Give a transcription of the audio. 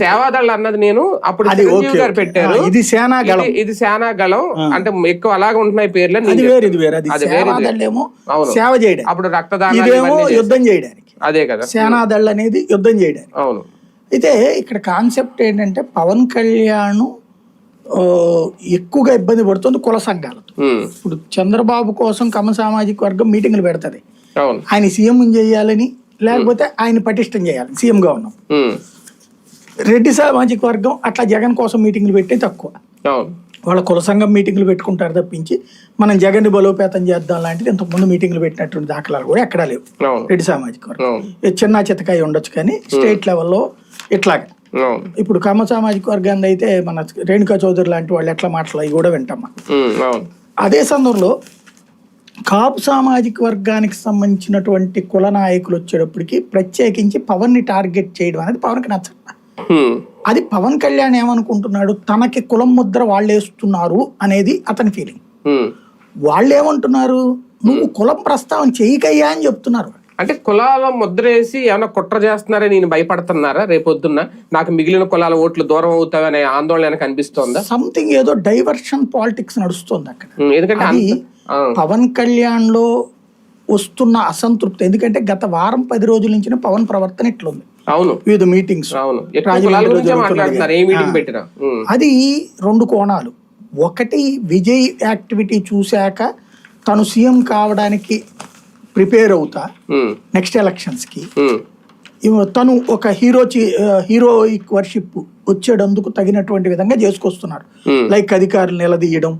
సేవాదళ అన్నది నేను అప్పుడు చిరంజీవి గారు పెట్టారు. ఇది సేనాగళం అంటే ఎక్కువ అలాగే ఉంటున్నాయి పేర్లు. అప్పుడు రక్తదానం యుద్ధం చేయడానికి, అదే కదా సేనాదళ్ అనేది యుద్ధం చేయడానికి. అవును. అయితే ఇక్కడ కాన్సెప్ట్ ఏంటంటే పవన్ కళ్యాణ్ ఎక్కువగా ఇబ్బంది పడుతుంది కుల సంఘాలతో. ఇప్పుడు చంద్రబాబు కోసం కమ్మ సామాజిక వర్గం మీటింగ్లు పెడతది, ఆయన సీఎం చేయాలని, లేకపోతే ఆయన పటిష్టం చేయాలి సీఎం గా ఉన్నాం. రెడ్డి సామాజిక వర్గం అట్లా జగన్ కోసం మీటింగ్లు పెట్టి తక్కువ, వాళ్ళ కుల సంఘం మీటింగ్లు పెట్టుకుంటారు తప్పించి మనం జగన్ ని బలోపేతం చేద్దాం లాంటిది ఇంతకుముందు మీటింగ్లు పెట్టినటువంటి దాఖలాలు కూడా ఎక్కడా లేవు. రెడ్డి సామాజిక వర్గం చిన్న చితకాయ ఉండొచ్చు కానీ స్టేట్ లెవెల్లో ఇట్లాగా. ఇప్పుడు కమ్మ సామాజిక వర్గాన్ని అయితే మన రేణుకా చౌదరి లాంటి వాళ్ళు ఎట్లా మాట్లాడాలి కూడా వింటామా. అదే సందర్భంలో కాపు సామాజిక వర్గానికి సంబంధించినటువంటి కుల నాయకులు వచ్చేటప్పటికి ప్రత్యేకించి పవన్ ని టార్గెట్ చేయడం అనేది పవన్కి నచ్చదు. అది పవన్ కళ్యాణ్ ఏమనుకుంటున్నాడు, తనకి కులం ముద్ర వాళ్ళు వేస్తున్నారు అనేది అతని ఫీలింగ్. వాళ్ళు ఏమంటున్నారు, నువ్వు కులం ప్రస్తావన చేయకయ్యా అని చెప్తున్నారు. అంటే కులాల ముద్ర వేసి ఏమైనా కుట్ర చేస్తున్నారా, నేను భయపడుతున్నారా, రేపొద్దున్న నాకు మిగిలిన కులాల ఓట్లు దూరం అవుతావనే ఆందోళన కనిపిస్తోందా? సంథింగ్ ఏదో డైవర్షన్ పాలిటిక్స్ నడుస్తుంది అక్కడ. ఎందుకంటే పవన్ కళ్యాణ్ లో వస్తున్న అసంతృప్తి, ఎందుకంటే గత వారం 10 రోజుల నుంచి పవన్ ప్రవర్తన ఇట్లుంది. అవును, వివిధ మీటింగ్స్, అది 2 కోణాలు. ఒకటి, విజయ్ యాక్టివిటీ చూశాక తను సీఎం కావడానికి ప్రిపేర్ అవుతా నెక్స్ట్ ఎలక్షన్స్ కి, తను ఒక హీరోయిక్ వర్షిప్ వచ్చేటందుకు తగినటువంటి విధంగా చేసుకొస్తున్నారు. లైక్ అధికారులు నిలదీయడం,